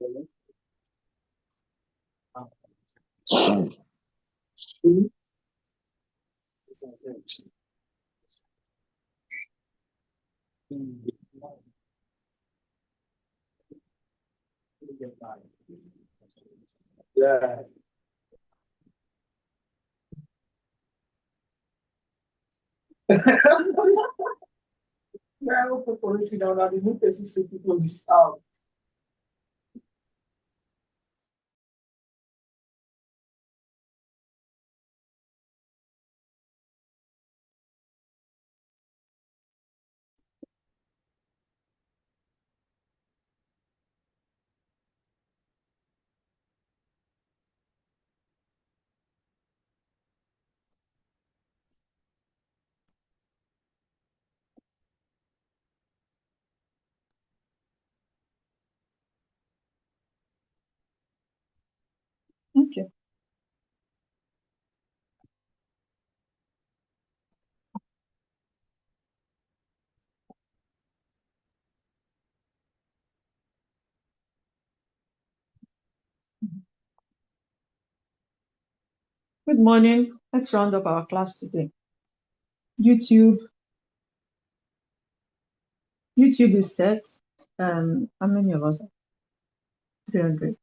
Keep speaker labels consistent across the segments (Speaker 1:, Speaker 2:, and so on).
Speaker 1: Yeah. Yeah, for policy now, the new cases people miss out.
Speaker 2: Okay. Good morning. Let's round up our class today. YouTube is set. How many of us? 300.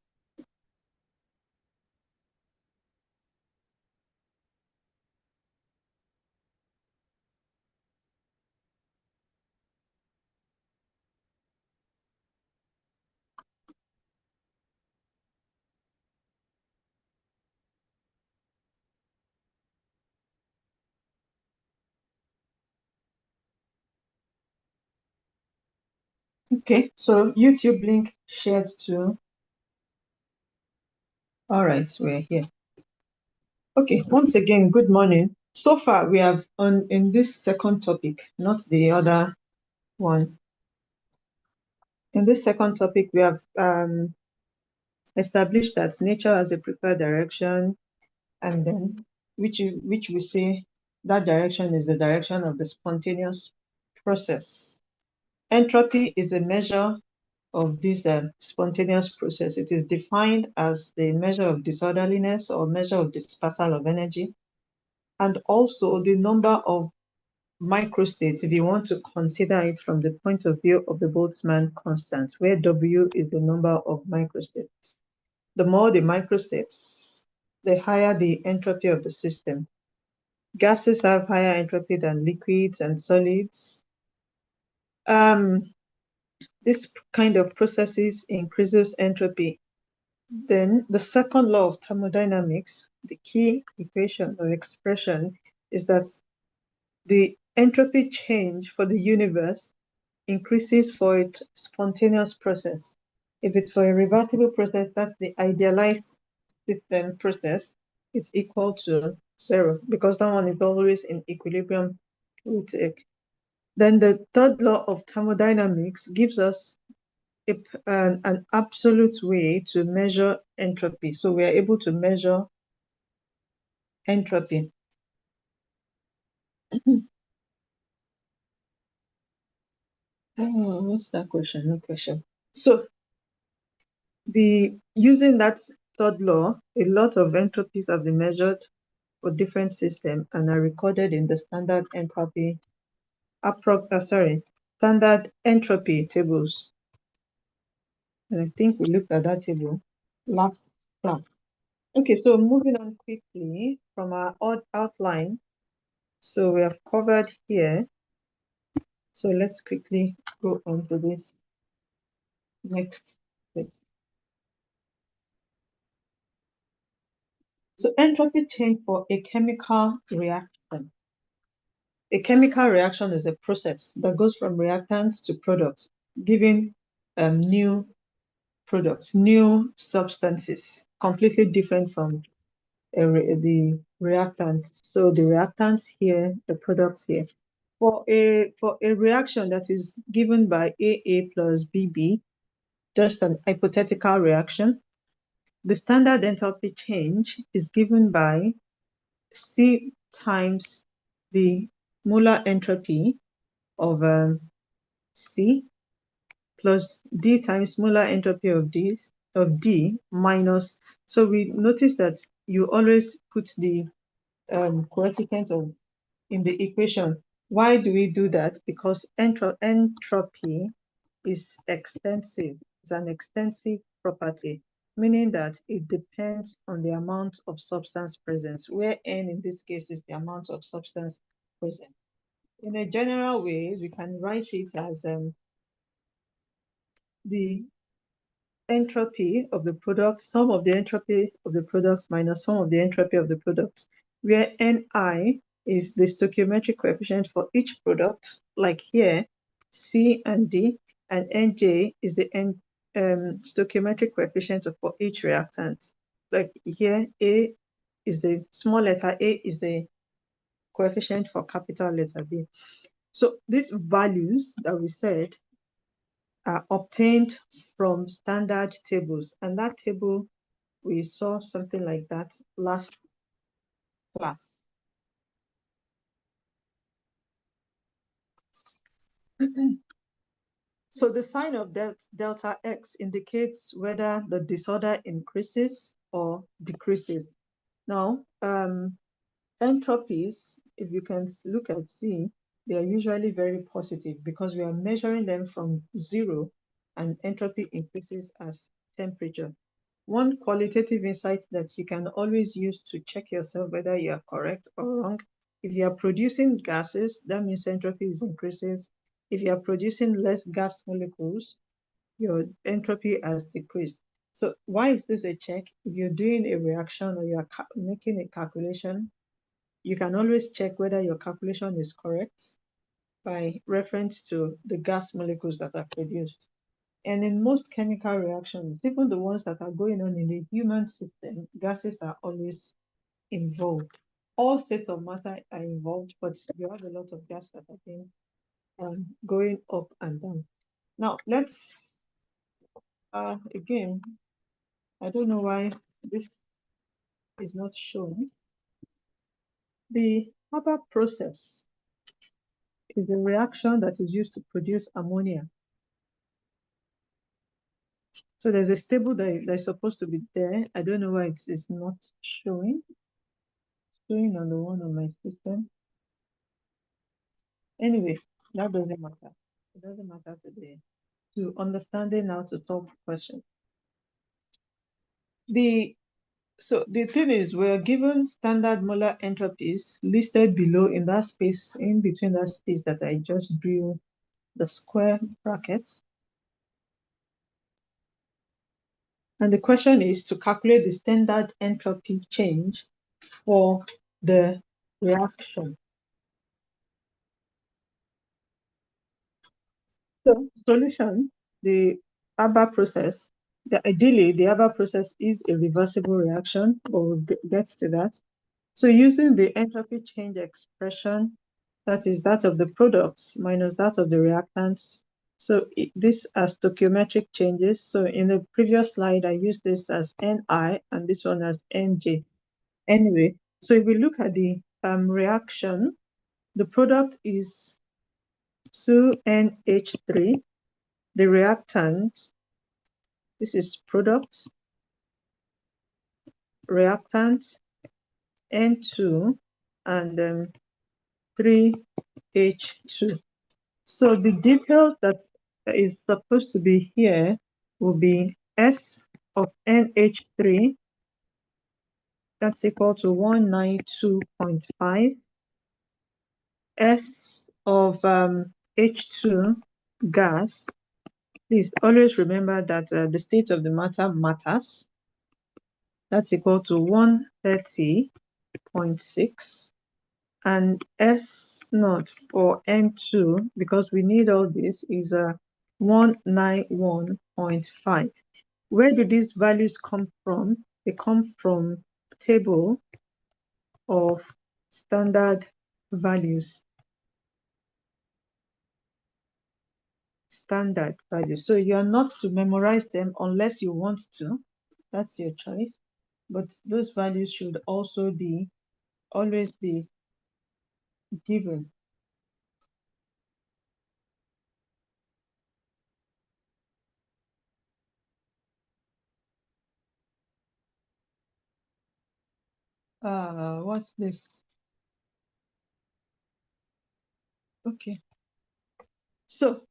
Speaker 2: Okay, so YouTube link shared to. All right, we're here. Okay, once again, good morning. So far, we have in this second topic, not the other one. In this second topic, we have established that nature has a preferred direction, and then which we say that direction is the direction of the spontaneous process. Entropy is a measure of this spontaneous process. It is defined as the measure of disorderliness or measure of dispersal of energy, and also the number of microstates, if you want to consider it from the point of view of the Boltzmann constant, where W is the number of microstates. The more the microstates, the higher the entropy of the system. Gases have higher entropy than liquids and solids. This kind of processes increases entropy. Then the second law of thermodynamics, the key equation or expression, is that the entropy change for the universe increases for its spontaneous process. If it's for a reversible process, that's the idealized system process, it's equal to 0, because that one is always in equilibrium with it. Then the third law of thermodynamics gives us an absolute way to measure entropy. So we are able to measure entropy. Oh, what's that question? No question. So using that third law, a lot of entropies have been measured for different systems and are recorded in the standard entropy standard entropy tables. And I think we looked at that table last class. Okay, so moving on quickly from our outline. So we have covered here. So let's quickly go on to this next place. So entropy change for a chemical reaction. A chemical reaction is a process that goes from reactants to products, giving new products, new substances, completely different from the reactants. So the reactants here, the products here. For a reaction that is given by AA plus BB, just an hypothetical reaction, the standard enthalpy change is given by C times the molar entropy of C plus D times molar entropy of D of D minus, so we notice that you always put the coefficient of in the equation. Why do we do that? Because entropy is extensive. It's an extensive property, meaning that it depends on the amount of substance present, where N in this case is the amount of substance present. In a general way, we can write it as the entropy of the product, sum of the entropy of the products minus sum of the entropy of the product, where Ni is the stoichiometric coefficient for each product, like here, C and D, and Nj is the stoichiometric coefficient for each reactant. Like here, A is the small letter A is the coefficient for capital letter B. So these values that we said are obtained from standard tables, and that table we saw something like that last class. So the sign of delta X indicates whether the disorder increases or decreases. Now, entropies, if you can look at Z, they are usually very positive because we are measuring them from 0 and entropy increases as temperature. One qualitative insight that you can always use to check yourself whether you are correct or wrong, if you are producing gases, that means entropy is increases. If you are producing less gas molecules, your entropy has decreased. So why is this a check? If you're doing a reaction or you're making a calculation, you can always check whether your calculation is correct by reference to the gas molecules that are produced. And in most chemical reactions, even the ones that are going on in the human system, gases are always involved. All states of matter are involved, but you have a lot of gas that have been going up and down. Now, let's, again, I don't know why this is not shown. The Haber process is a reaction that is used to produce ammonia. So there's a stable that's supposed to be there. I don't know why it is not showing. Showing on the one on my system. Anyway, that doesn't matter. It doesn't matter today. To understanding how to solve questions. So the thing is, we're given standard molar entropies listed below in that space, in between that space that I just drew the square brackets. And the question is to calculate the standard entropy change for the reaction. So solution, the Haber process, ideally the Haber process is a reversible reaction, but we'll get to that. So using the entropy change expression, that is that of the products minus that of the reactants. So these are stoichiometric changes. So in the previous slide, I used this as Ni and this one as Nj. Anyway, so if we look at the reaction, the product is 2NH3. The reactant, this is product, reactant, N2, and 3H2. So the details that is supposed to be here will be S of NH3, that's equal to 192.5. S of H2 gas, please always remember that the state of the matter matters. That's equal to 130.6. And S naught for N2, because we need all this, is 191.5. Where do these values come from? They come from table of standard values. Standard values. So you are not to memorize them unless you want to. That's your choice. But those values should also be always be given. What's this? Okay. So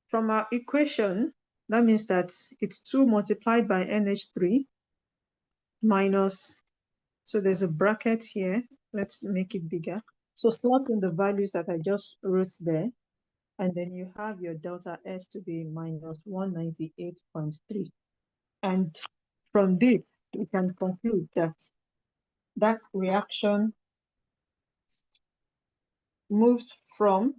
Speaker 2: from our equation, that means that it's 2 multiplied by NH3 minus, so there's a bracket here. Let's make it bigger. So slot in the values that I just wrote there, and then you have your delta S to be minus 198.3. And from this, we can conclude that that reaction moves from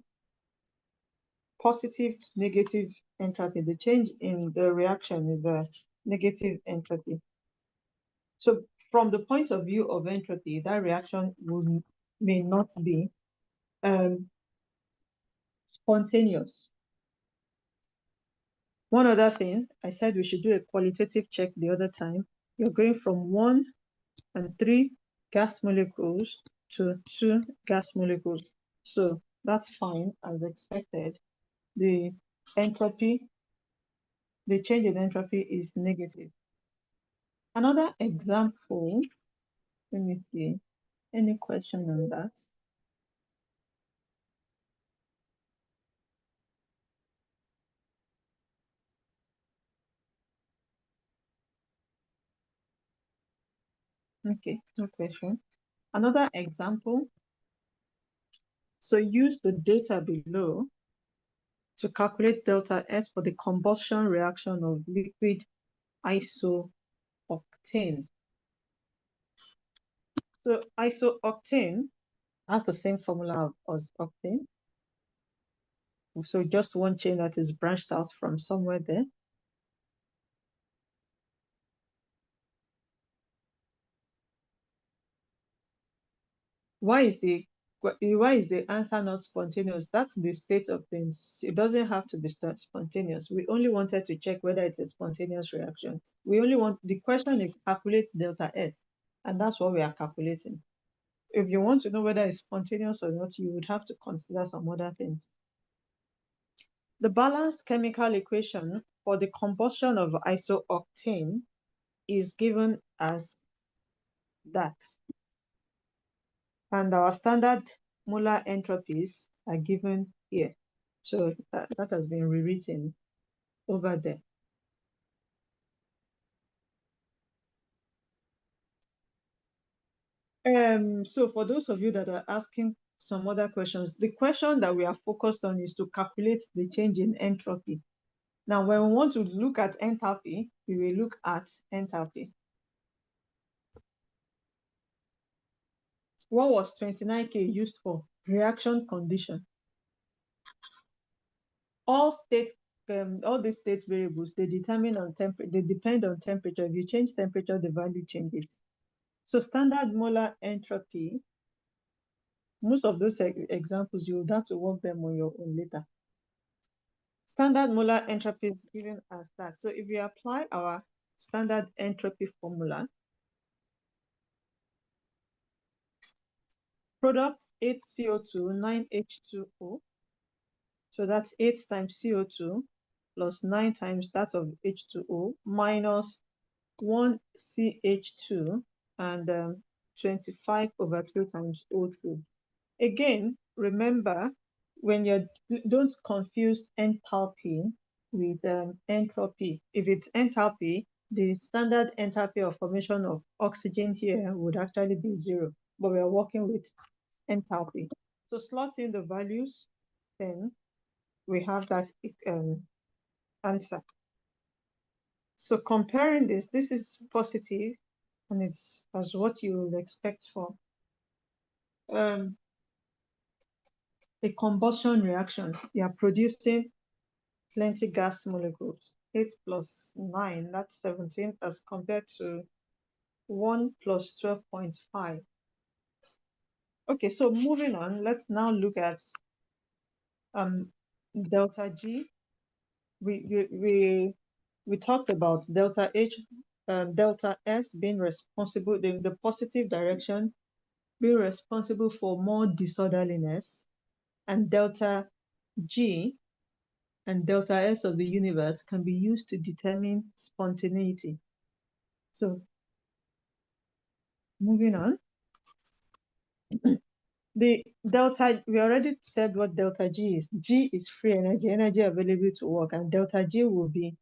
Speaker 2: positive to negative entropy. The change in the reaction is a negative entropy. So from the point of view of entropy, that reaction may not be spontaneous. One other thing, I said we should do a qualitative check the other time. You're going from 1 and 3 gas molecules to 2 gas molecules. So that's fine as expected. The entropy, the change in entropy is negative. Another example, let me see, any question on that? Okay, no question. Another example, so use the data below to calculate delta S for the combustion reaction of liquid isooctane. So isooctane has the same formula as octane. So just one chain that is branched out from somewhere there. Why is the answer not spontaneous? That's the state of things. It doesn't have to be spontaneous. We only wanted to check whether it's a spontaneous reaction. The question is calculate delta S, and that's what we are calculating. If you want to know whether it's spontaneous or not, you would have to consider some other things. The balanced chemical equation for the combustion of isooctane is given as that. And our standard molar entropies are given here. So that has been rewritten over there. So for those of you that are asking some other questions, the question that we are focused on is to calculate the change in entropy. Now, when we want to look at enthalpy, we will look at enthalpy. What was 29K used for? Reaction condition. All these state variables, they depend on temperature. If you change temperature, the value changes. So standard molar entropy, most of those examples, you would have to work them on your own later. Standard molar entropy is given as that. So if we apply our standard entropy formula, product 8 CO2, 9 H2O. So that's 8 times CO2 plus 9 times that of H2O minus 1 CH2 and 25/2 times O2. Again, remember, don't confuse enthalpy with entropy. If it's enthalpy, the standard enthalpy of formation of oxygen here would actually be 0, but we are working with enthalpy. So slot in the values, then we have that answer. So comparing this is positive, and it's as what you would expect for a combustion reaction. You are producing plenty gas molecules. 8 plus 9, that's 17, as compared to 1 plus 12.5. Okay, so moving on, let's now look at delta G. We talked about delta H, delta S being responsible, the positive direction being responsible for more disorderliness, and delta G and delta S of the universe can be used to determine spontaneity. So moving on, The delta, we already said what delta G is. G is free energy, energy available to work, and delta G will be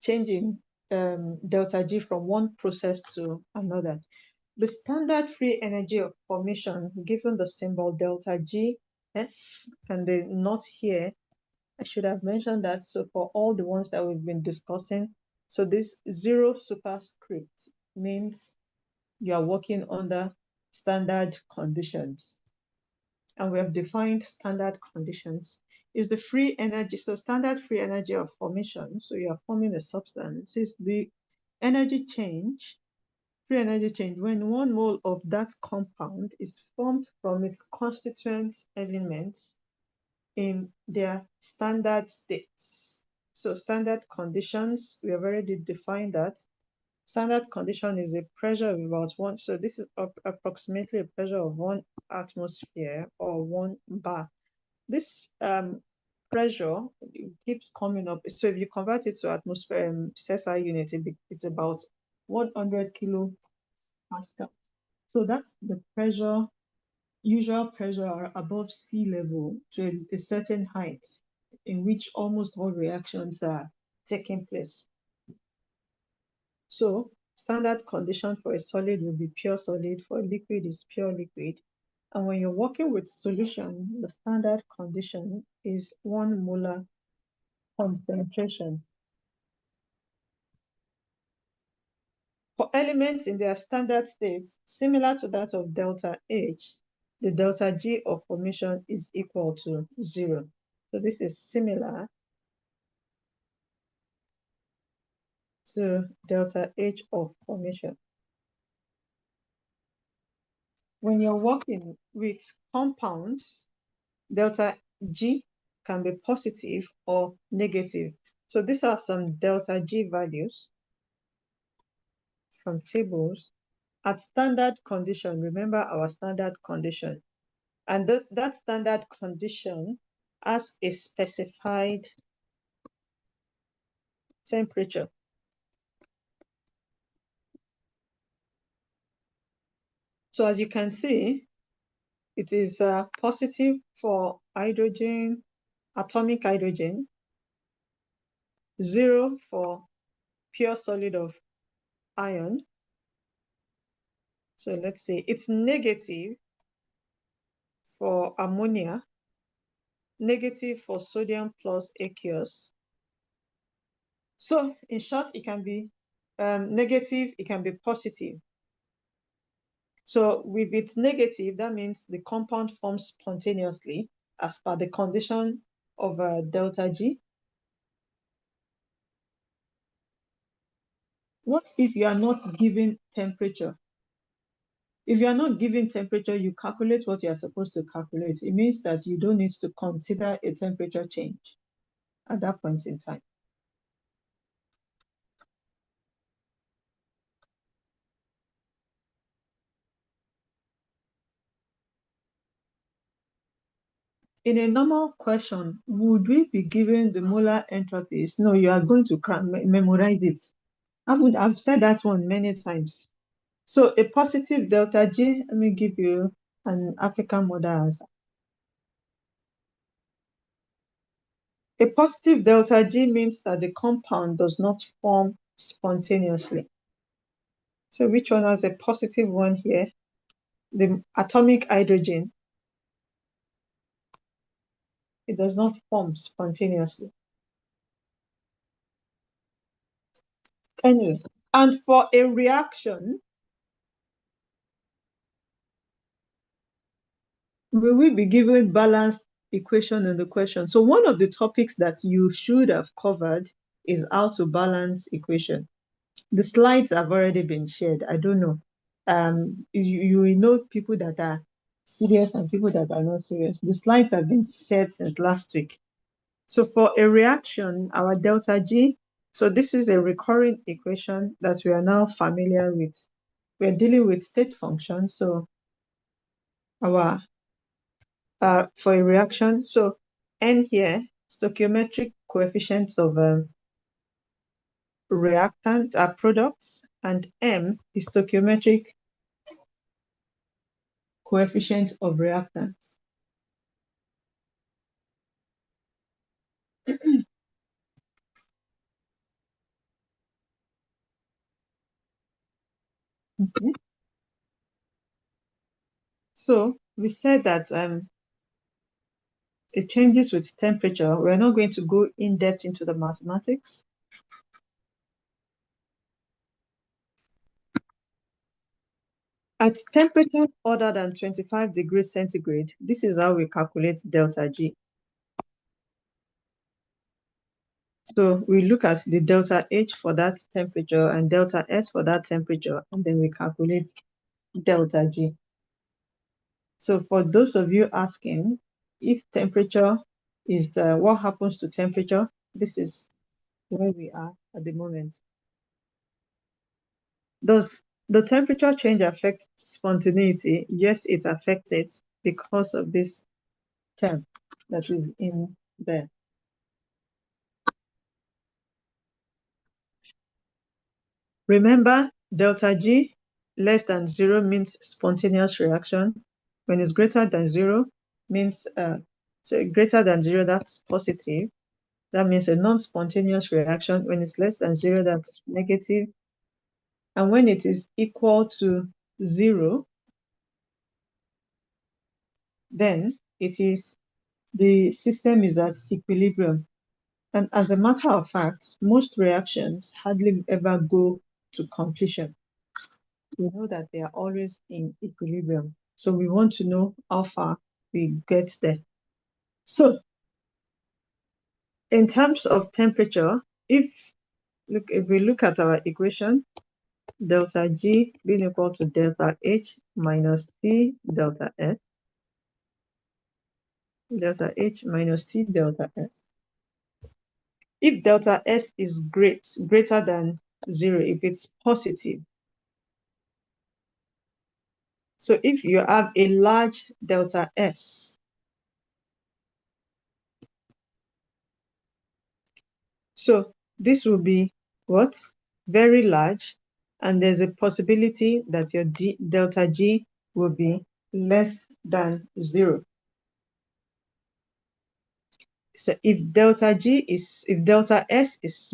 Speaker 2: changing delta G from one process to another. The standard free energy of formation, given the symbol delta G, and the not here, I should have mentioned that. So for all the ones that we've been discussing, so this zero superscript means you are working under standard conditions. And we have defined standard conditions. Is the free energy, so standard free energy of formation, so you are forming a substance, is the energy change, free energy change, when 1 mole of that compound is formed from its constituent elements in their standard states. So standard conditions, we have already defined that. Standard condition is a pressure of about 1, so this is approximately a pressure of 1 atmosphere or 1 bar. This pressure keeps coming up. So if you convert it to atmosphere SI unit, it's about 100 kilopascal. So that's the pressure, usual pressure above sea level to a certain height in which almost all reactions are taking place. So standard condition for a solid will be pure solid, for a liquid is pure liquid. And when you're working with solution, the standard condition is 1 molar concentration. For elements in their standard states, similar to that of delta H, the delta G of formation is equal to 0. So this is similar to delta H of formation. When you're working with compounds, delta G can be positive or negative. So these are some delta G values from tables at standard condition. Remember our standard condition. And that standard condition has a specified temperature. So as you can see, it is positive for hydrogen, atomic hydrogen, 0 for pure solid of iron. So let's say it's negative for ammonia, negative for sodium plus aqueous. So in short, it can be negative, it can be positive. So with its negative, that means the compound forms spontaneously as per the condition of delta G. What if you are not given temperature? If you are not given temperature, you calculate what you are supposed to calculate. It means that you don't need to consider a temperature change at that point in time. In a normal question, would we be given the molar entropies? No, you are going to memorize it. I've said that one many times. So a positive delta G, let me give you an African model answer. A positive delta G means that the compound does not form spontaneously. So which one has a positive one here? The atomic hydrogen. It does not form spontaneously. Anyway, and for a reaction, will we be given balanced equation in the question? So one of the topics that you should have covered is how to balance equation. The slides have already been shared. I don't know. You know people that are serious and people that are not serious. The slides have been shared since last week. So for a reaction, our delta G, so this is a recurring equation that we are now familiar with. We're dealing with state functions. So our for a reaction, so N here, stoichiometric coefficients of reactants are products, and M is stoichiometric coefficient of reactants. Okay. So we said that it changes with temperature. We're not going to go in depth into the mathematics. At temperatures other than 25 degrees centigrade, this is how we calculate delta G. So we look at the delta H for that temperature and delta S for that temperature, and then we calculate delta G. So for those of you asking if temperature is what happens to temperature, this is where we are at the moment. Does the temperature change affect spontaneity? Yes, it affects it because of this term that is in there. Remember, delta G less than 0 means spontaneous reaction. When it's greater than 0 means, so greater than 0, that's positive. That means a non-spontaneous reaction. When it's less than 0, that's negative. And when it is equal to 0, then the system is at equilibrium. And as a matter of fact, most reactions hardly ever go to completion. We know that they are always in equilibrium. So we want to know how far we get there. So in terms of temperature, if we look at our equation, delta G being equal to delta H minus T delta S, delta H minus T delta S. If delta S is greater than 0, if it's positive, so if you have a large delta S, so this will be what? Very large, and there's a possibility that your delta G will be less than 0. So if delta S is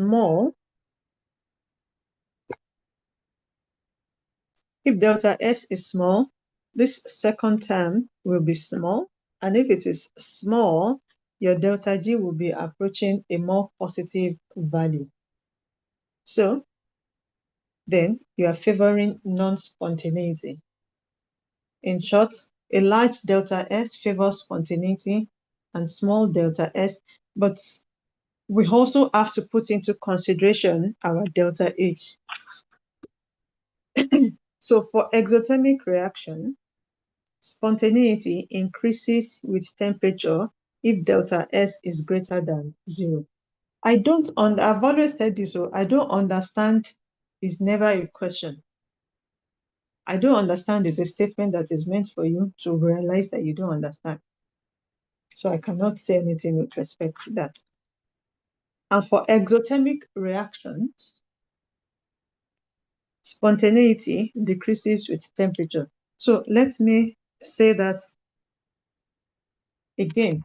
Speaker 2: small, this second term will be small. And if it is small, your delta G will be approaching a more positive value. So then you are favoring non-spontaneity. In short, a large delta S favors spontaneity and small delta S, but we also have to put into consideration our delta H. So for exothermic reaction, spontaneity increases with temperature if delta S is greater than 0. I've always said this, so I don't understand is never a question. I don't understand is a statement that is meant for you to realize that you don't understand. So I cannot say anything with respect to that. And for exothermic reactions, spontaneity decreases with temperature. So let me say that again.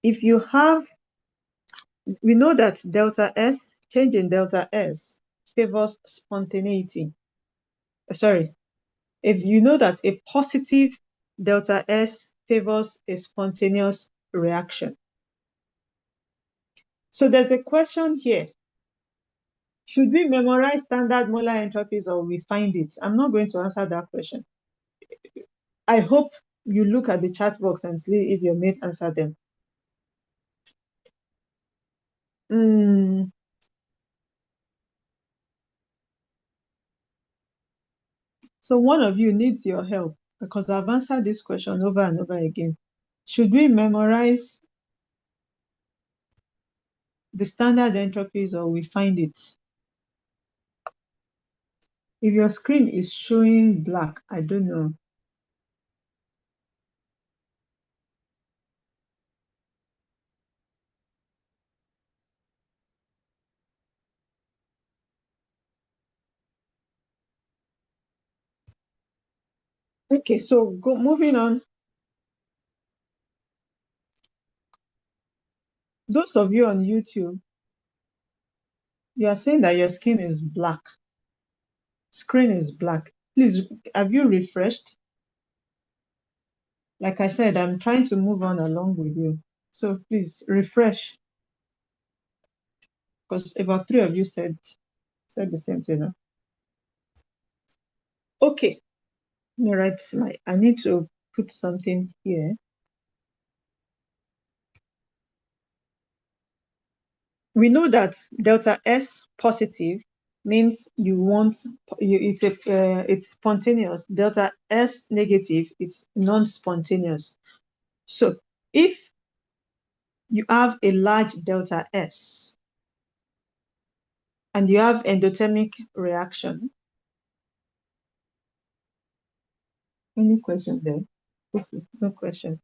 Speaker 2: If you have, we know that change in delta S favors spontaneity. Sorry, if you know that a positive delta S favors a spontaneous reaction. So there's a question here. Should we memorize standard molar entropies or we find it? I'm not going to answer that question. I hope you look at the chat box and see if your mates answer them. So one of you needs your help because I've answered this question over and over again. Should we memorize the standard entropies or we find it? If your screen is showing black, I don't know. Okay, so moving on. Those of you on YouTube, you are saying that your skin is black. Screen is black. Please, have you refreshed? Like I said, I'm trying to move on along with you. So please refresh. Because about 3 of you said the same thing. Huh? Okay. Let me write I need to put something here. We know that delta S positive means it's spontaneous. Delta S negative, it's non-spontaneous. So if you have a large delta S and you have endothermic reaction, any question there? No question.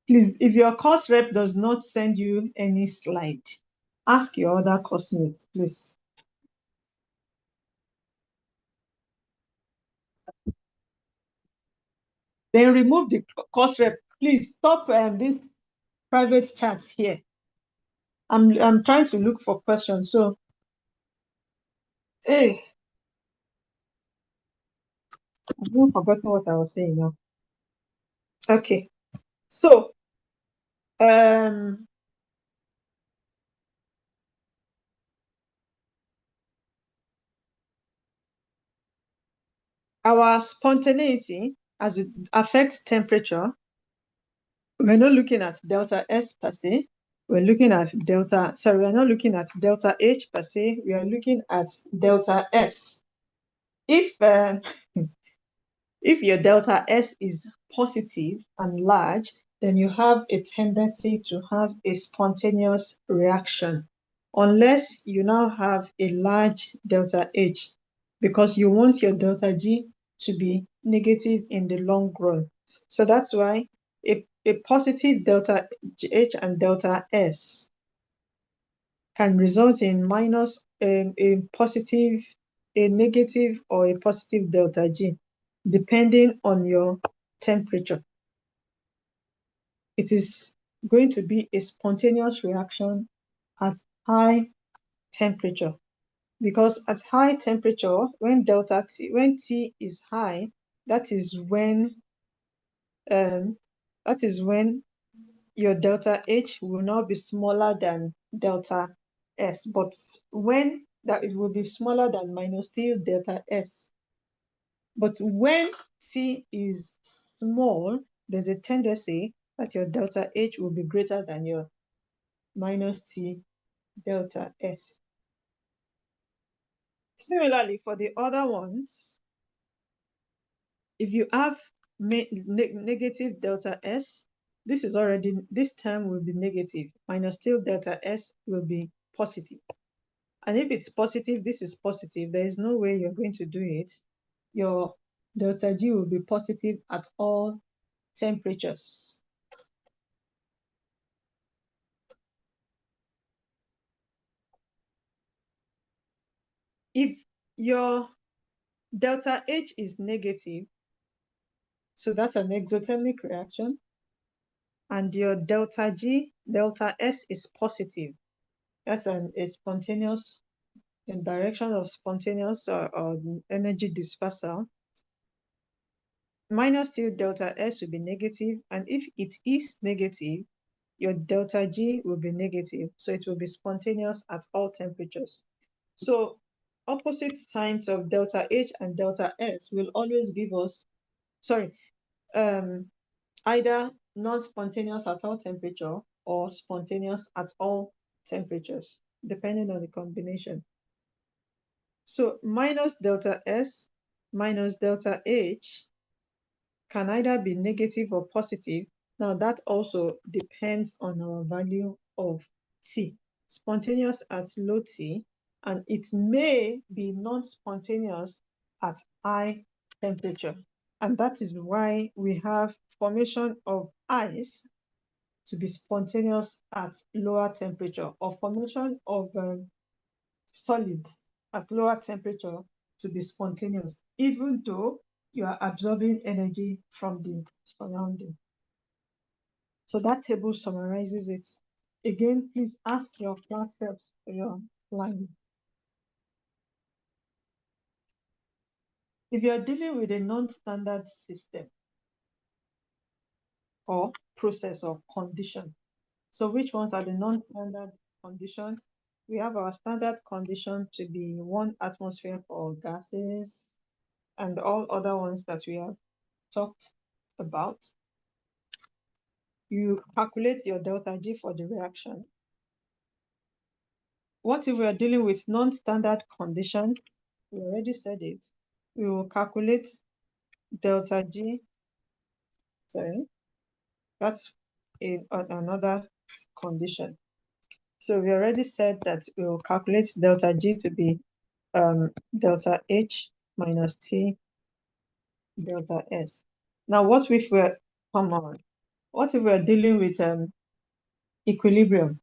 Speaker 2: Please, if your course rep does not send you any slide, ask your other course mates, please. Then remove the course rep. Please stop this private chats here. I'm trying to look for questions. So, hey, I've even forgotten what I was saying now. Okay, so our spontaneity as it affects temperature, we're not looking at delta S per se. We're looking at we're not looking at delta H per se. We are looking at delta S. If If your delta S is positive and large, then you have a tendency to have a spontaneous reaction, unless you now have a large delta H, because you want your delta G to be negative in the long run. So that's why a positive delta H and delta S can result in a negative or a positive delta G, depending on your temperature. It is going to be a spontaneous reaction at high temperature, because at high temperature, when T is high, that is when um, your delta H will now be smaller than delta S, but when that it will be smaller than minus T delta S. But when T is small, there's a tendency that your delta H will be greater than your minus T delta S. Similarly, for the other ones, if you have negative delta S, this term will be negative. Minus T delta S will be positive. And if it's positive, this is positive. There is no way you're going to do it. Your delta G will be positive at all temperatures. If your delta H is negative, so that's an exothermic reaction, and your delta S is positive, that's a spontaneous, in direction of spontaneous or energy dispersal, minus T delta S will be negative, and if it is negative, your delta G will be negative, so it will be spontaneous at all temperatures. So opposite signs of delta H and delta S will always give us, either non-spontaneous at all temperature or spontaneous at all temperatures, depending on the combination. So minus delta S minus delta H can either be negative or positive. Now that also depends on our value of T. Spontaneous at low T, and it may be non-spontaneous at high temperature. And that is why we have formation of ice to be spontaneous at lower temperature, or formation of solid at lower temperature to be spontaneous, even though you are absorbing energy from the surrounding. So that table summarizes it. Again, please ask your class reps for your line. If you are dealing with a non-standard system or process or condition, so which ones are the non-standard conditions? We have our standard condition to be 1 atmosphere for gases and all other ones that we have talked about. You calculate your delta G for the reaction. What if we are dealing with non-standard condition? We already said it. We will calculate delta G. Sorry, that's in another condition. So we already said that we will calculate delta G to be delta H minus T delta S. Now, what if we're, come on, what if we're dealing with equilibrium?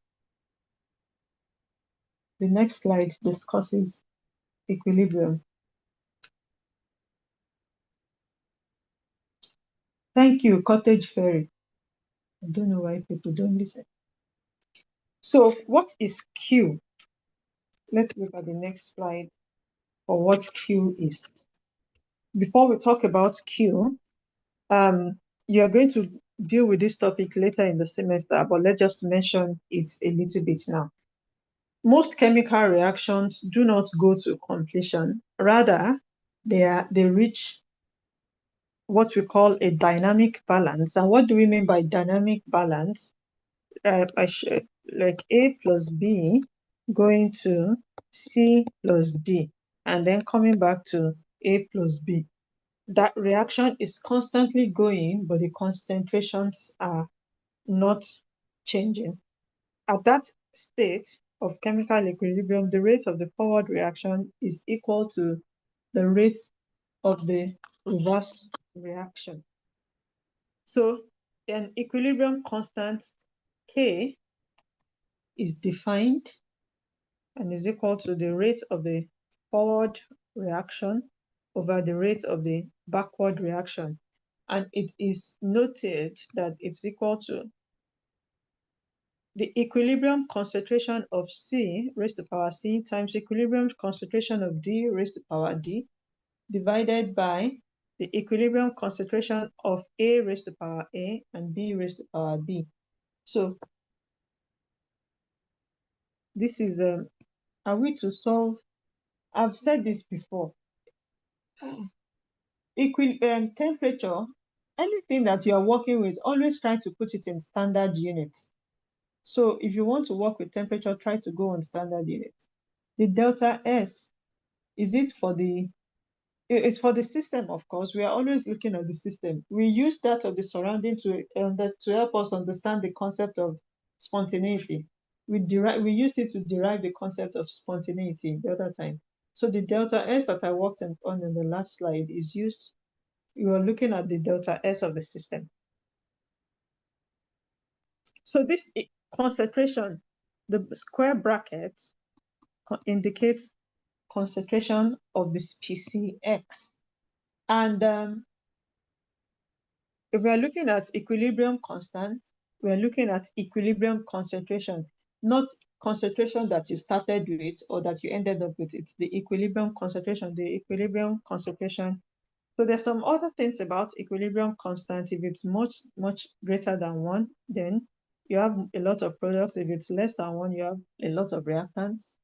Speaker 2: The next slide discusses equilibrium. Thank you, Cottage Fairy. I don't know why people don't listen. So what is Q? Let's look at the next slide for what Q is. Before we talk about Q, you are going to deal with this topic later in the semester, but let's just mention it a little bit now. Most chemical reactions do not go to completion. Rather, they reach what we call a dynamic balance. And what do we mean by dynamic balance? Like A plus B going to C plus D, and then coming back to A plus B. That reaction is constantly going, but the concentrations are not changing. At that state of chemical equilibrium, the rate of the forward reaction is equal to the rate of the reverse reaction. So an equilibrium constant K is defined and is equal to the rate of the forward reaction over the rate of the backward reaction. And it is noted that it's equal to the equilibrium concentration of C raised to power C times equilibrium concentration of D raised to power D divided by the equilibrium concentration of A raised to power A and B raised to power B. So this is, are we to solve? I've said this before. Temperature, anything that you are working with, always try to put it in standard units. So if you want to work with temperature, try to go on standard units. The delta S, is it for the, it's for the system, of course. We are always looking at the system. We use that of the surrounding to help us understand the concept of spontaneity. We use it to derive the concept of spontaneity the other time. So the delta S that I worked on in the last slide is used. You are looking at the delta S of the system. So this concentration, the square bracket indicates concentration of the species X. And if we are looking at equilibrium constant, we are looking at equilibrium concentration, not concentration that you started with or that you ended up with. It's the equilibrium concentration, So there's some other things about equilibrium constant. If it's much greater than 1, then you have a lot of products. If it's less than 1, you have a lot of reactants.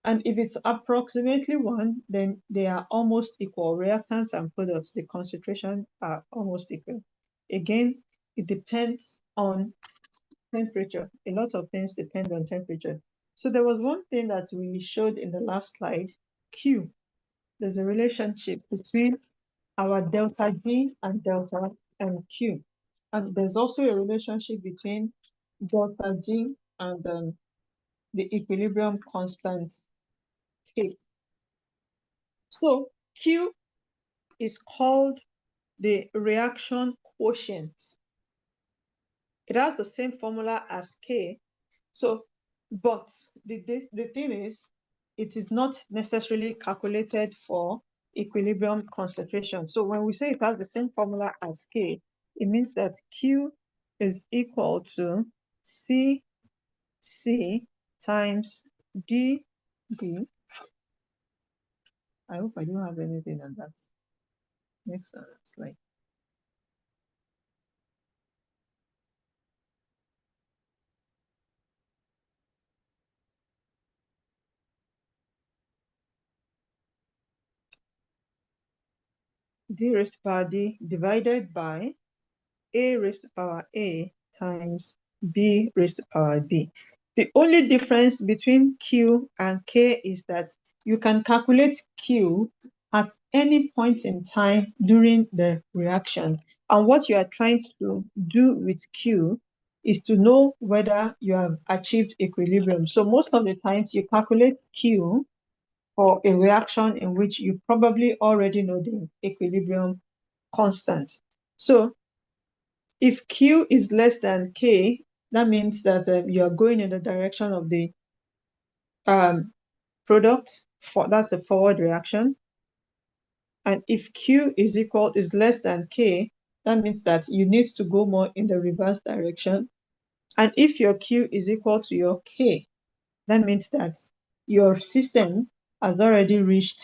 Speaker 2: And if it's approximately 1, then they are almost equal. Reactants and products, the concentration are almost equal. Again, it depends on temperature. A lot of things depend on temperature. So there was one thing that we showed in the last slide, Q. There's a relationship between our delta G and delta Q. And there's also a relationship between delta G and the equilibrium constant K. So Q is called the reaction quotient. It has the same formula as K. So, but the thing is, it is not necessarily calculated for equilibrium concentration. So when we say it has the same formula as K, it means that Q is equal to CC times DD. I hope I don't have anything on that. Next slide. D raised to power D divided by A raised to power A times B raised to power B. The only difference between Q and K is that you can calculate Q at any point in time during the reaction. And what you are trying to do with Q is to know whether you have achieved equilibrium. So most of the times you calculate Q for a reaction in which you probably already know the equilibrium constant. So if Q is less than K, that means that you are going in the direction of the product. That's the forward reaction. And if Q is less than K, that means that you need to go more in the reverse direction. And if your Q is equal to your K, that means that your system has already reached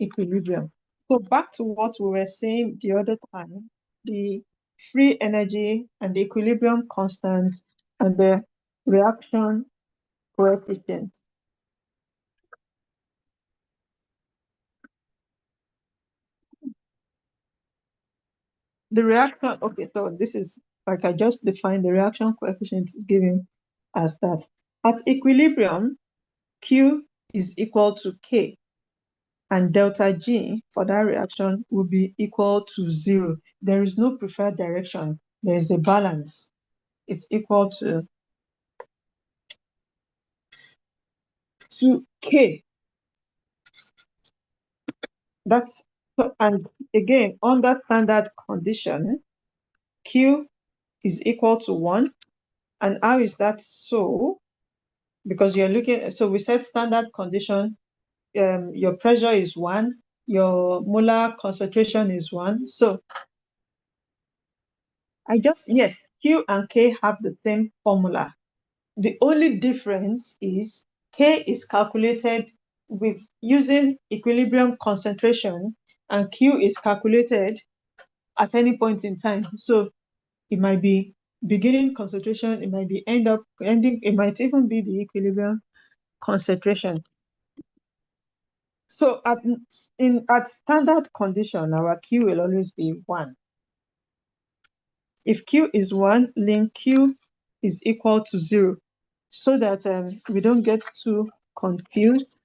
Speaker 2: equilibrium. So back to what we were saying the other time, the free energy and the equilibrium constant and the reaction coefficient. The reaction, okay, so this is like I just defined, the reaction coefficient is given as that. At equilibrium, Q is equal to K, and delta G for that reaction will be equal to 0. There is no preferred direction. There is a balance. It's equal to K. That's, and again, under standard condition, Q is equal to 1. And how is that so? Because you're looking, so we said standard condition, your pressure is 1, your molar concentration is 1. So yes, Q and K have the same formula. The only difference is K is calculated with using equilibrium concentration and Q is calculated at any point in time. So it might be beginning concentration, it might be ending, it might even be the equilibrium concentration. So at standard condition, our Q will always be 1. If Q is 1, then Q is equal to 0. So that we don't get too confused.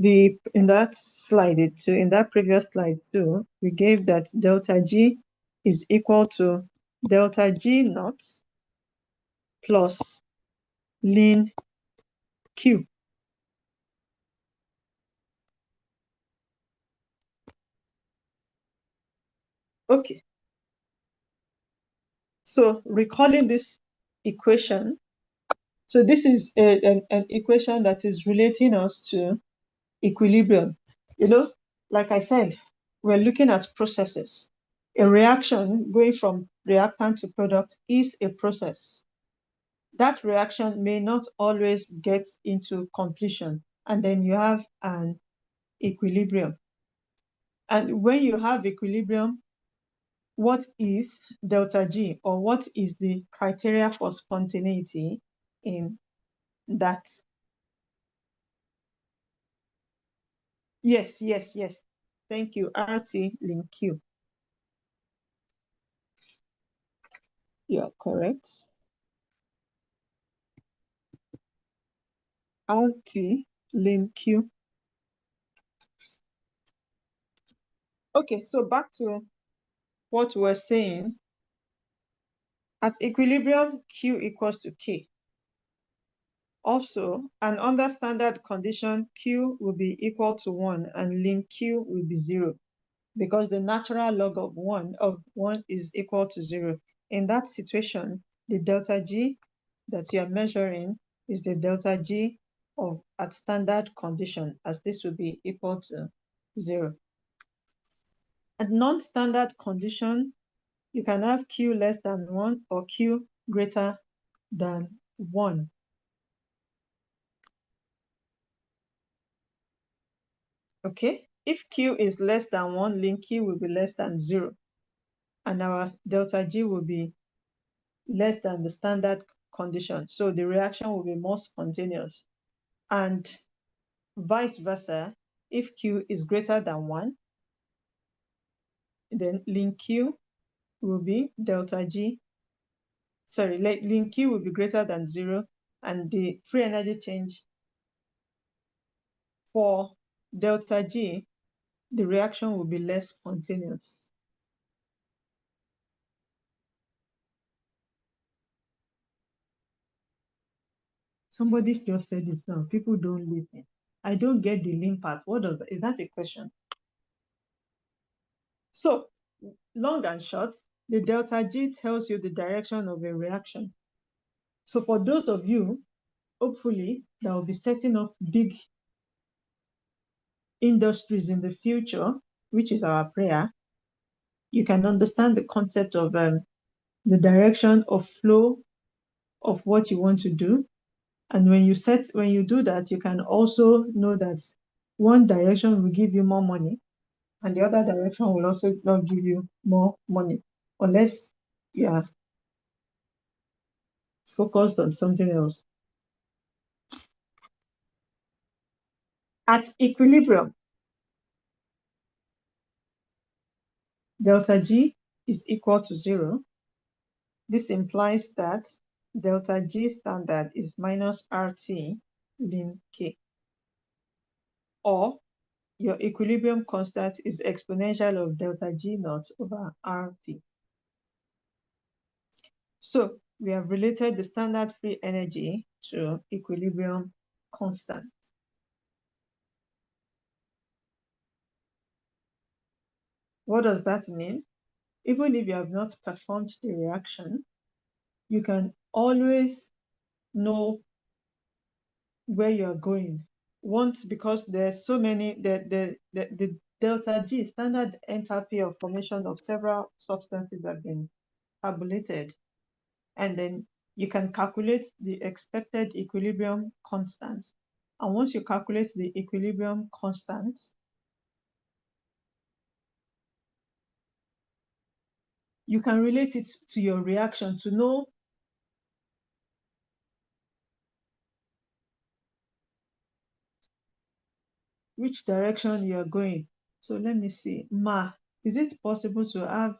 Speaker 2: In that previous slide too, we gave that delta G is equal to delta G naught plus ln Q. Okay. So recalling this equation, so this is an equation that is relating us to equilibrium. Like I said, we're looking at processes. A reaction going from reactant to product is a process. That reaction may not always get into completion, and then you have an equilibrium. And when you have equilibrium, what is delta G, or what is the criteria for spontaneity in that? Yes. Thank you. RT ln Q. You are correct. RT ln Q. Okay, so back to what we're saying. At equilibrium, Q equals to K. Also, and under standard condition, Q will be equal to 1 and ln Q will be 0. because the natural log of one is equal to 0. In that situation, the delta G that you are measuring is the delta G at standard condition, as this will be equal to 0. At non-standard condition, you can have Q less than 1 or Q greater than 1. Okay, if Q is less than 1, ln Q will be less than 0. And our delta G will be less than the standard condition. So the reaction will be more spontaneous. And vice versa, if Q is greater than 1, then ln Q will be delta G. Sorry, ln Q will be greater than 0, and the free energy change for delta G, the reaction will be less spontaneous. Somebody just said this now. People don't listen. I don't get the link part. What does that? Is that a question? So, long and short, the delta G tells you the direction of a reaction. So for those of you, hopefully, that will be setting up big industries in the future, which is our prayer, you can understand the concept of the direction of flow of what you want to do. And when you do that, you can also know that one direction will give you more money, and the other direction will also not give you more money, unless you are focused on something else. At equilibrium, delta G is equal to 0. This implies that delta G standard is minus RT ln K, or your equilibrium constant is exponential of delta G naught over RT. So we have related the standard free energy to equilibrium constant. What does that mean? Even if you have not performed the reaction, you can always know where you're going. Once, because there's so many, the delta G, standard enthalpy of formation of several substances, have been tabulated. And then you can calculate the expected equilibrium constant. And once you calculate the equilibrium constant, you can relate it to your reaction to know which direction you're going. So let me see. Is it possible to have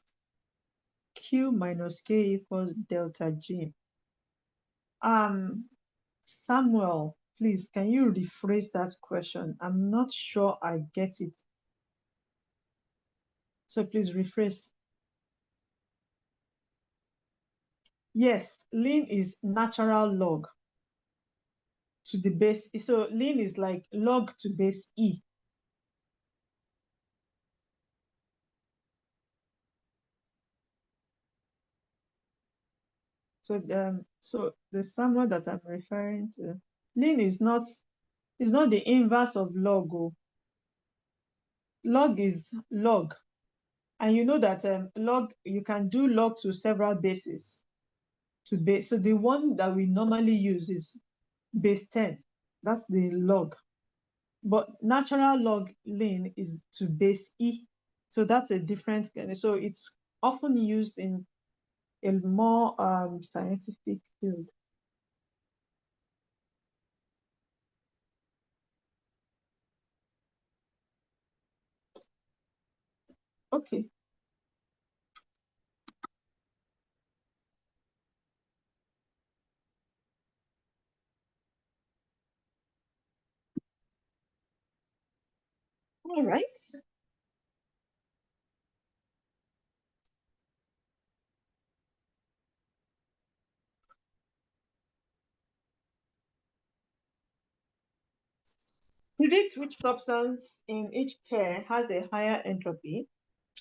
Speaker 2: Q minus K equals delta G? Samuel, please, can you rephrase that question? I'm not sure I get it. So please rephrase. Yes, ln is natural log to the base. So ln is like log to base E. So the Samuel that I'm referring to, ln is not the inverse of log. Log is log. And you know that log, you can do log to several bases. So the one that we normally use is base 10. That's the log. But natural log ln is to base E. So that's a different, so it's often used in a more scientific field. Okay. All right. Predict which substance in each pair has a higher entropy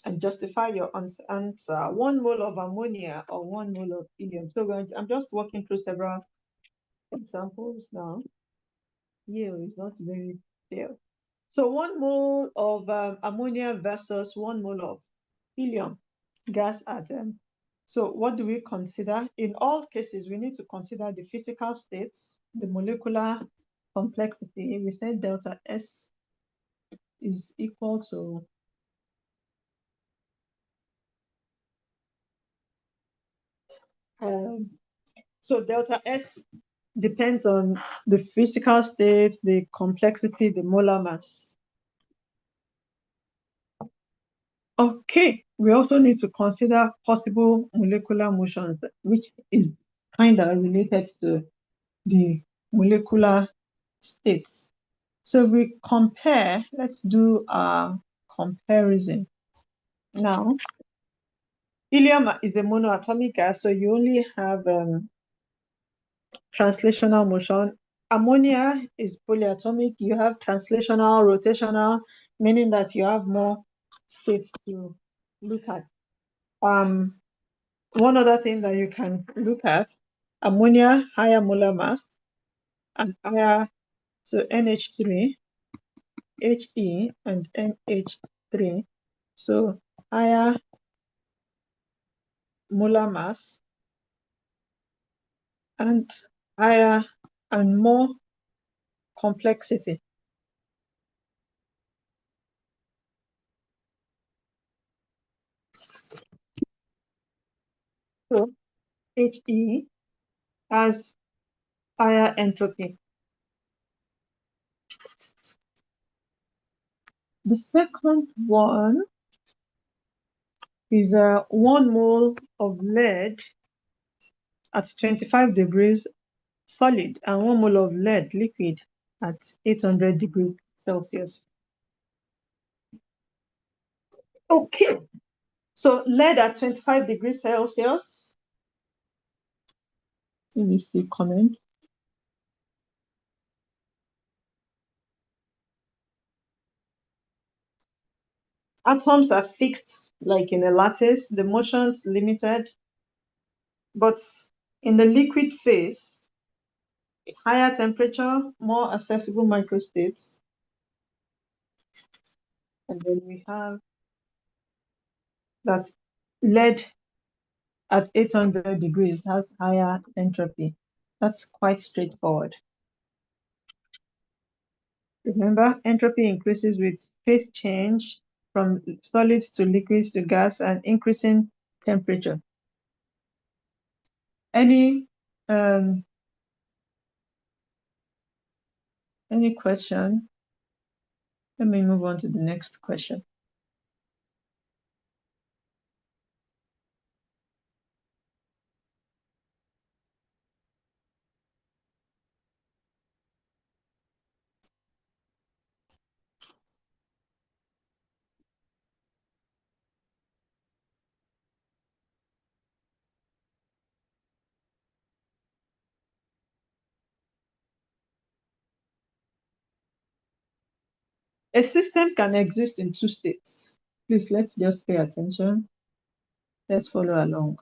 Speaker 2: and justify your answer. 1 mole of ammonia or 1 mole of helium. So I'm just walking through several examples now. Yeah, it's not very clear. So 1 mole of ammonia versus 1 mole of helium gas atom. So what do we consider? In all cases, we need to consider the physical states, the molecular complexity. We said delta S is equal to so delta S depends on the physical state, the complexity, the molar mass. Okay, we also need to consider possible molecular motions, which is kind of related to the molecular states. So we compare, let's do a comparison. Now, helium is a monoatomic gas, so you only have translational motion. Ammonia is polyatomic. You have translational, rotational, meaning that you have more states to look at. One other thing that you can look at, ammonia, higher molar mass, and higher, so NH3, He, and NH3. So higher molar mass and higher and more complexity. So He has higher entropy. The second one is 1 mole of lead at 25 degrees solid and 1 mole of lead liquid at 800 degrees Celsius. Okay, so lead at 25 degrees Celsius. Let me see comment. Atoms are fixed like in a lattice, the motion's limited, but in the liquid phase, higher temperature, more accessible microstates. And then we have that lead at 800 degrees has higher entropy. That's quite straightforward. Remember, entropy increases with phase change from solid to liquid to gas and increasing temperature. Any question? Let me move on to the next question. A system can exist in 2 states. Please, let's just pay attention. Let's follow along.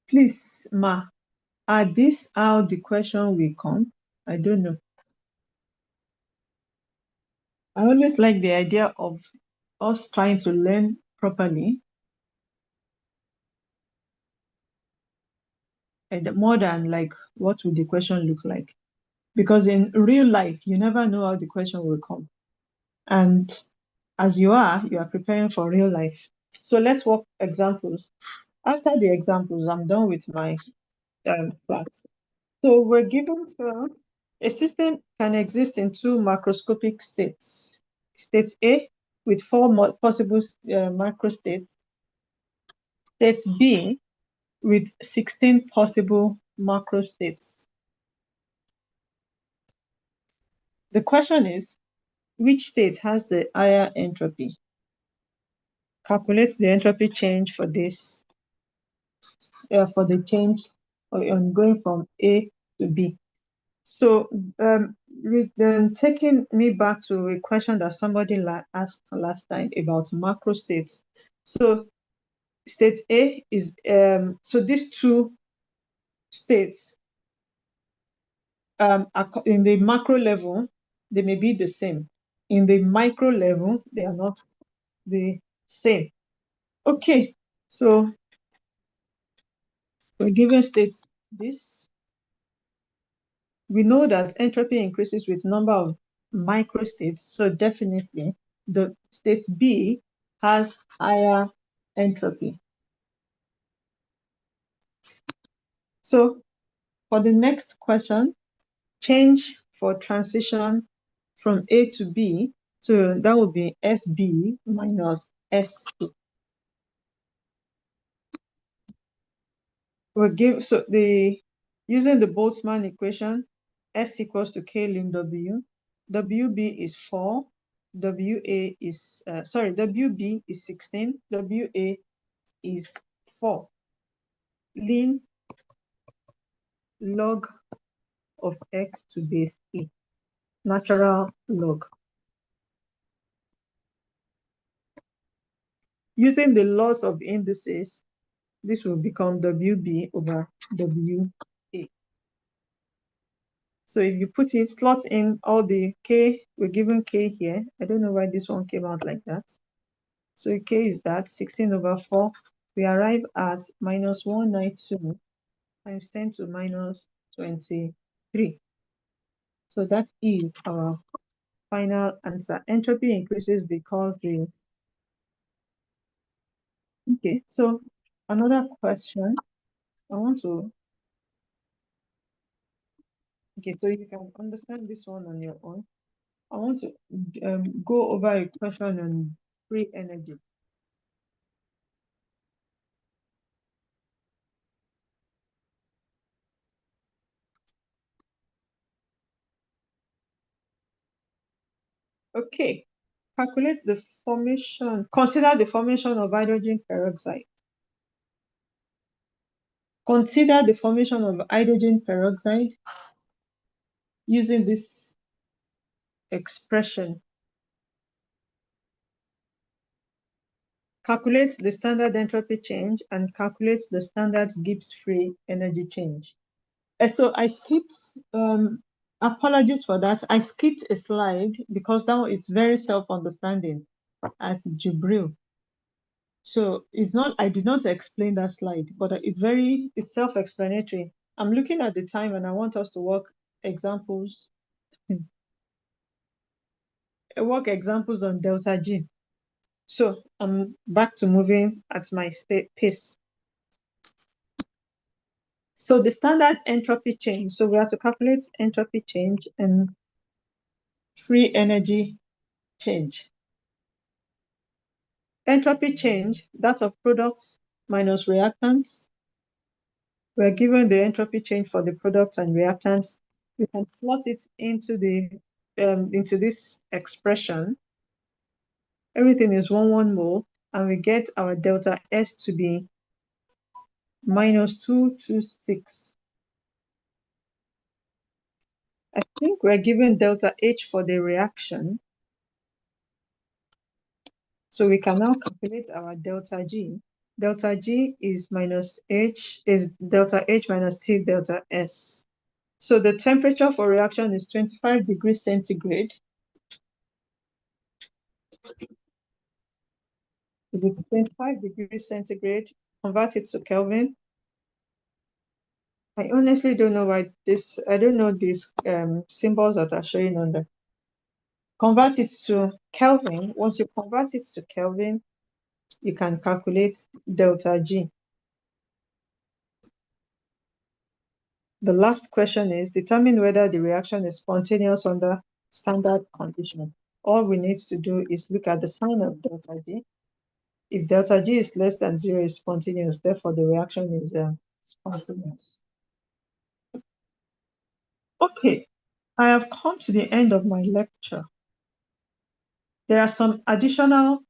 Speaker 2: Please, Ma, are this how the question will come? I don't know. I always like the idea of us trying to learn properly and more than like what would the question look like. Because in real life, you never know how the question will come. And as you are preparing for real life. So let's work examples. After the examples, I'm done with my class. So we're given a system can exist in 2 macroscopic states. State A with 4 possible microstates. State B with 16 possible macrostates. The question is, which state has the higher entropy? Calculate the entropy change for this, for the change or going from A to B. So then taking me back to a question that somebody asked last time about macrostates. So state A is, so these two states, in the macro level, they may be the same. In the micro level, they are not the same. Okay, so we're given state this. We know that entropy increases with number of microstates, so definitely the state B has higher entropy. So for the next question, change for transition from A to B, so that would be SB minus S2. We'll give, so using the Boltzmann equation, S equals to K ln W, WB is 4, WB is 16, WA is 4. Ln log of X to base E, natural log. Using the laws of indices, this will become WB over WA. So if you put it, slot in all the K, we're given K here. I don't know why this one came out like that. So K is that, 16 over 4. We arrive at minus 192 times 10 to minus 23. So that is our final answer. Entropy increases because okay, so another question. Okay, so you can understand this one on your own. I want to go over a question on free energy. Okay, consider the formation of hydrogen peroxide. Consider the formation of hydrogen peroxide using this expression. Calculate the standard entropy change and calculate the standard Gibbs free energy change. So I skipped, apologies for that. I skipped a slide because that one is very self-understanding at Jibril. So it's not, I did not explain that slide, but it's self-explanatory. I'm looking at the time and I want us to work examples on delta G. So I'm back to moving at my pace. So the standard entropy change, so we have to calculate entropy change and free energy change. Entropy change, that's of products minus reactants. We're given the entropy change for the products and reactants. We can slot it into this expression. Everything is 1 mole, and we get our delta S to be minus 226. I think we're given delta H for the reaction. So we can now calculate our delta G. Delta G is delta H minus T delta S. So the temperature for reaction is 25 degrees centigrade. If it's 25 degrees centigrade, convert it to Kelvin. I honestly don't know why I don't know these symbols that are showing on the. Convert it to Kelvin. Once you convert it to Kelvin, you can calculate delta G. The last question is, determine whether the reaction is spontaneous under standard condition. All we need to do is look at the sign of delta G. If delta G is less than 0, it's spontaneous. Therefore, the reaction is spontaneous. Okay, I have come to the end of my lecture. There are some additional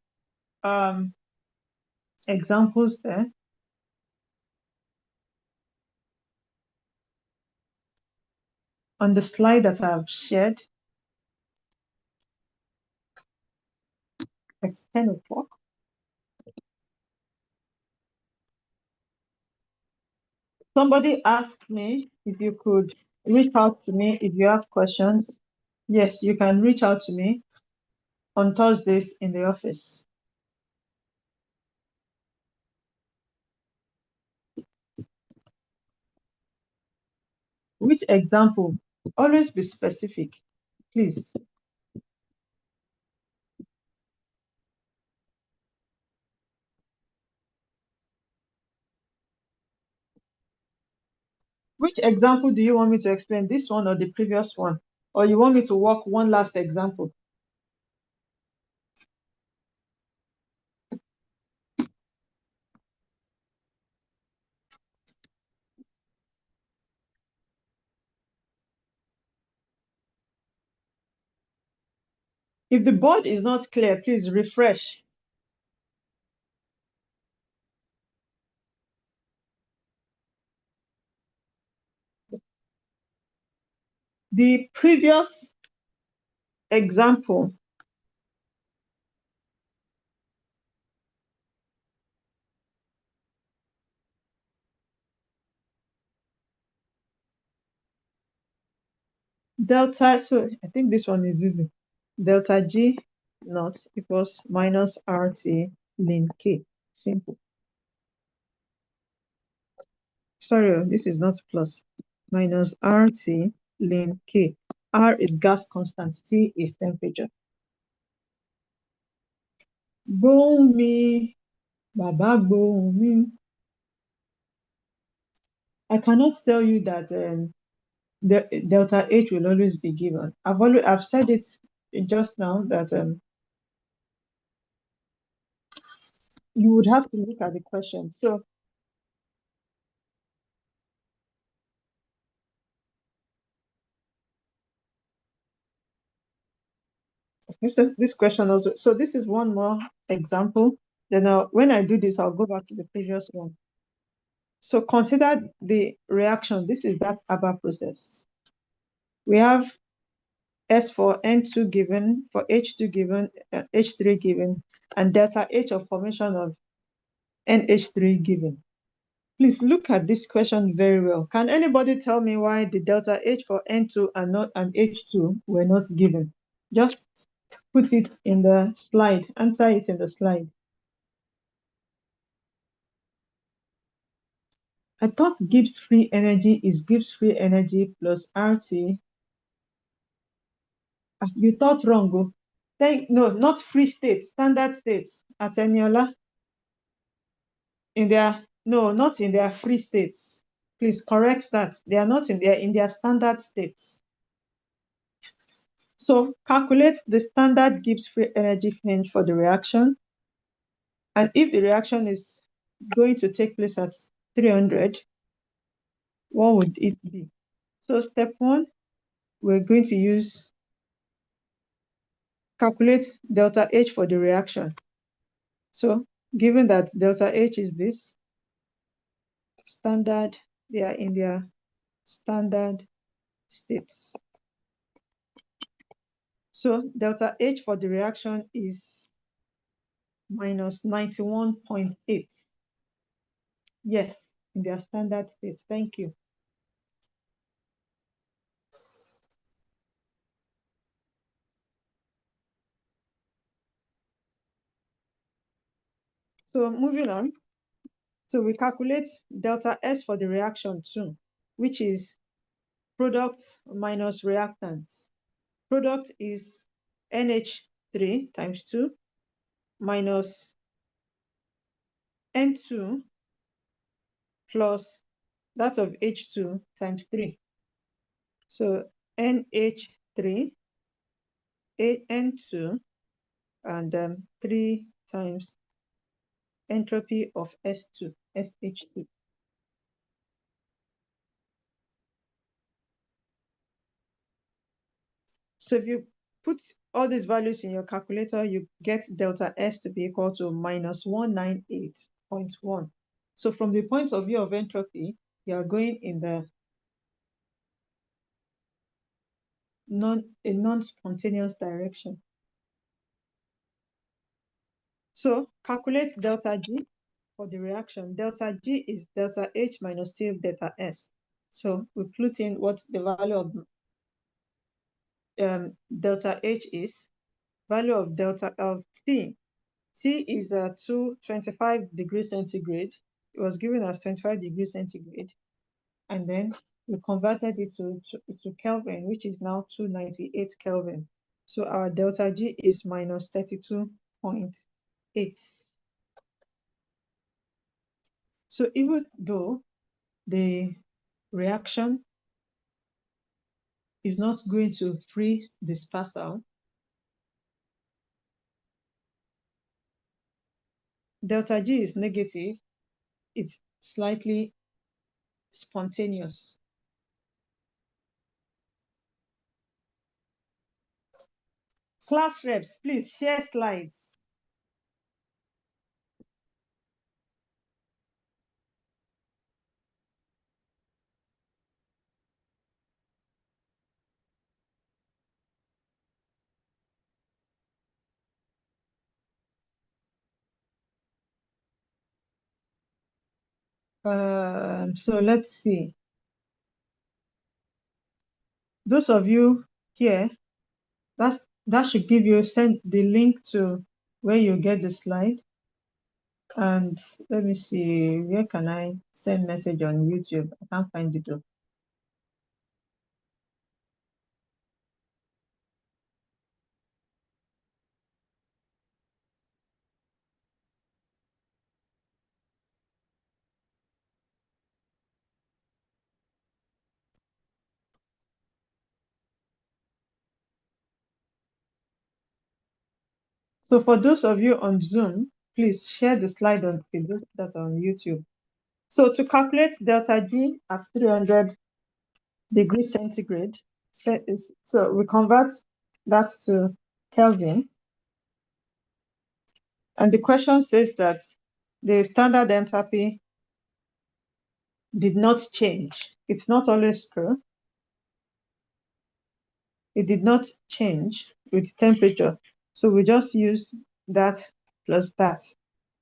Speaker 2: examples there. on the slide that I've shared. It's 10 o'clock. Somebody asked me if you could reach out to me if you have questions. Yes, you can reach out to me on Thursdays in the office. Which example? Always be specific, please. Which example do you want me to explain? This one or the previous one? Or you want me to work one last example? If the board is not clear, please refresh. The previous example, delta, so I think this one is easy. Delta G naught equals minus RT ln K. Simple. Sorry, this is not plus. Minus RT ln K. R is gas constant, T is temperature. Gbóhùn mi, bàbá gbóhùn mi. I cannot tell you that the delta H will always be given. I've said it just now that you would have to look at the question. So this question also. So this is one more example. Then when I do this, I'll go back to the previous one. So consider the reaction. This is that ABA process. We have S for N2 given, for H2 given, H3 given, and delta H of formation of NH3 given. Please look at this question very well. Can anybody tell me why the delta H for N2 and not an H2 were not given? Just put it in the slide, answer it in the slide. I thought Gibbs free energy is Gibbs free energy plus RT. You thought wrong. Oh. No, not free state, standard states at Eniola. Not in their free states. Please correct that. They are not in their standard states. So calculate the standard Gibbs free energy flange for the reaction. And if the reaction is going to take place at 300, what would it be? So step 1, we're going to use calculate delta H for the reaction. So given that delta H is this, standard, they are in their standard states. So delta H for the reaction is minus 91.8. Yes, in their standard states. Thank you. So moving on. So we calculate delta S for the reaction too, which is product minus reactant. Product is NH3 times 2 minus N2 plus that of H2 times 3. So NH3, N2, and 3 times entropy of S2, SH2. So if you put all these values in your calculator, you get delta S to be equal to minus 198.1. So from the point of view of entropy, you are going in the a non-spontaneous direction. So calculate delta G for the reaction. Delta G is delta H minus T delta S. So we put in what the value of delta H is, value of delta of T. T is 225 degrees centigrade. It was given as 25 degrees centigrade. And then we converted it to Kelvin, which is now 298 Kelvin. So our delta G is minus 32.8. So even though the reaction is not going to free dispersal, delta G is negative, it's slightly spontaneous. Class reps, please share slides. So let's see. Those of you here, that should give you send the link to where you get the slide. And let me see, where can I send message on YouTube? I can't find it though. So for those of you on Zoom, please share the slide on that on YouTube. So to calculate delta G at 300 degrees centigrade, so we convert that to Kelvin. And the question says that the standard entropy did not change. It's not always true. It did not change with temperature. So we just use that plus that.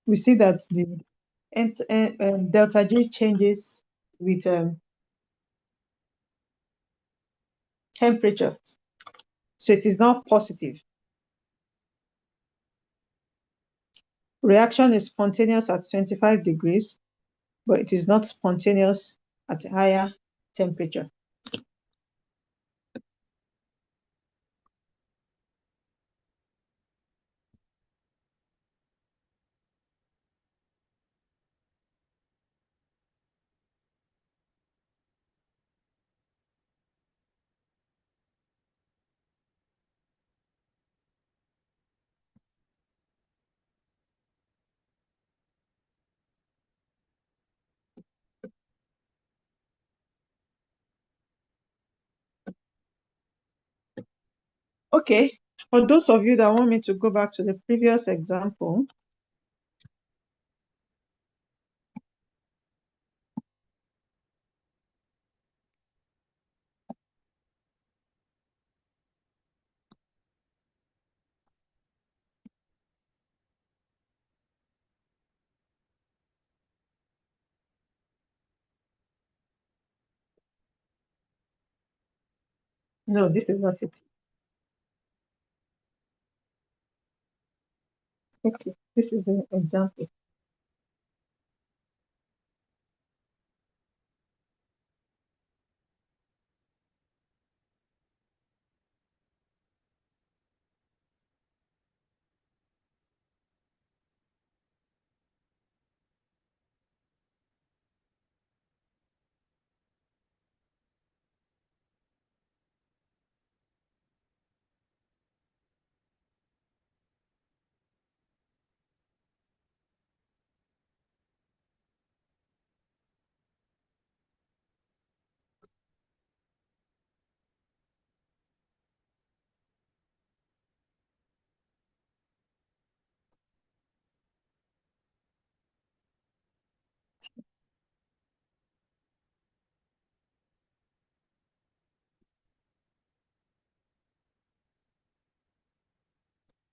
Speaker 2: We see that the delta G changes with temperature. So it is now positive. Reaction is spontaneous at 25 degrees, but it is not spontaneous at a higher temperature. Okay, for those of you that want me to go back to the previous example, no, this is not it. Okay, this is the example.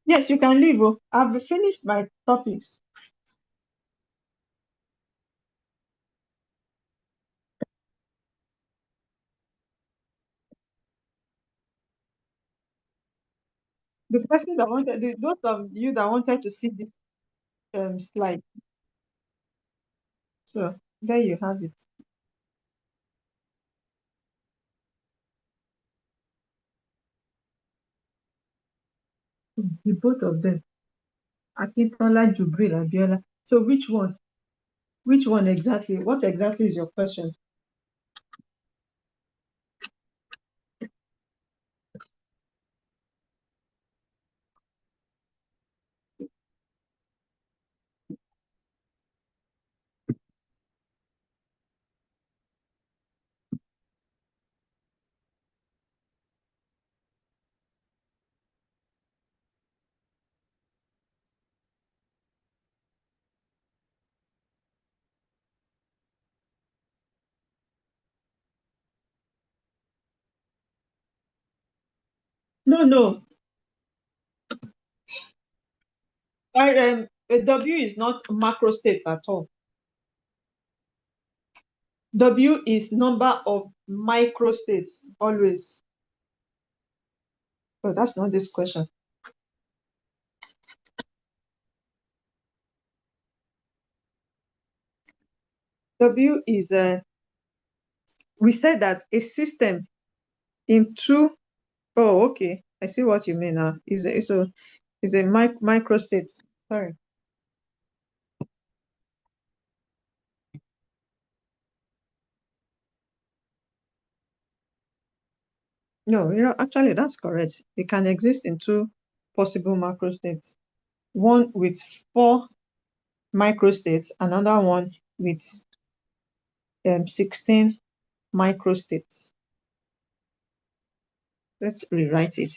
Speaker 2: Yes, you can leave. Oh. I've finished my topics. The person that wanted, those of you that wanted to see this slide. So there you have it. The both of them. Akintola, Jubril, Abiola. So which one? Which one exactly? What exactly is your question? No, no. W is not macro states at all. W is number of microstates always. Oh, that's not this question. W is we said that a system in two. Oh, okay. I see what you mean now. Is a microstate. Sorry. No, actually that's correct. It can exist in two possible macrostates. One with 4 microstates, another one with 16 microstates. Let's rewrite it.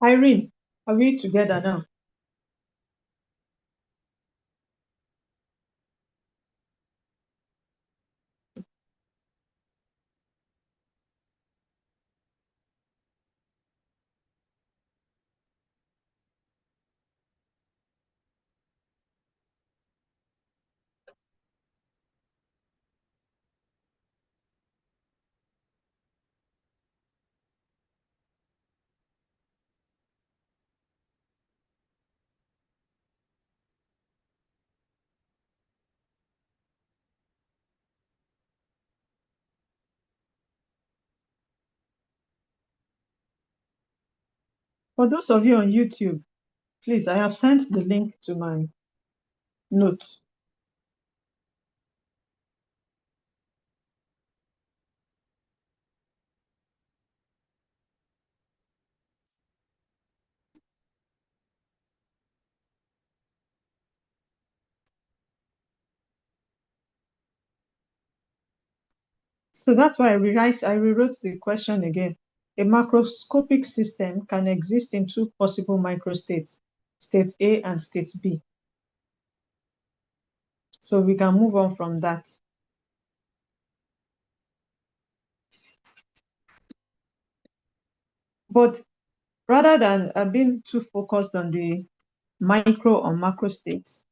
Speaker 2: Irene, are we together now? For those of you on YouTube, please, I have sent the link to my notes. So that's why I rewrote the question again. A macroscopic system can exist in two possible microstates, state A and state B. So we can move on from that. But rather than being too focused on the micro or macro states,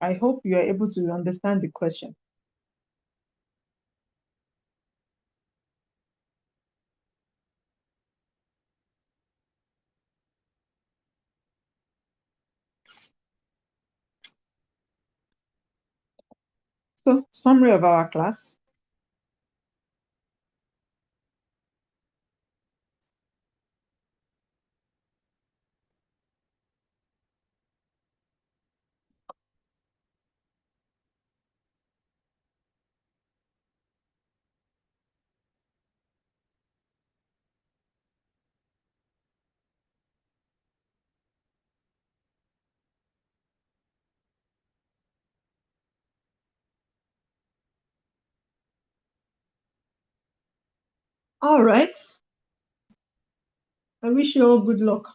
Speaker 2: I hope you are able to understand the question. So, summary of our class. All right. I wish you all good luck.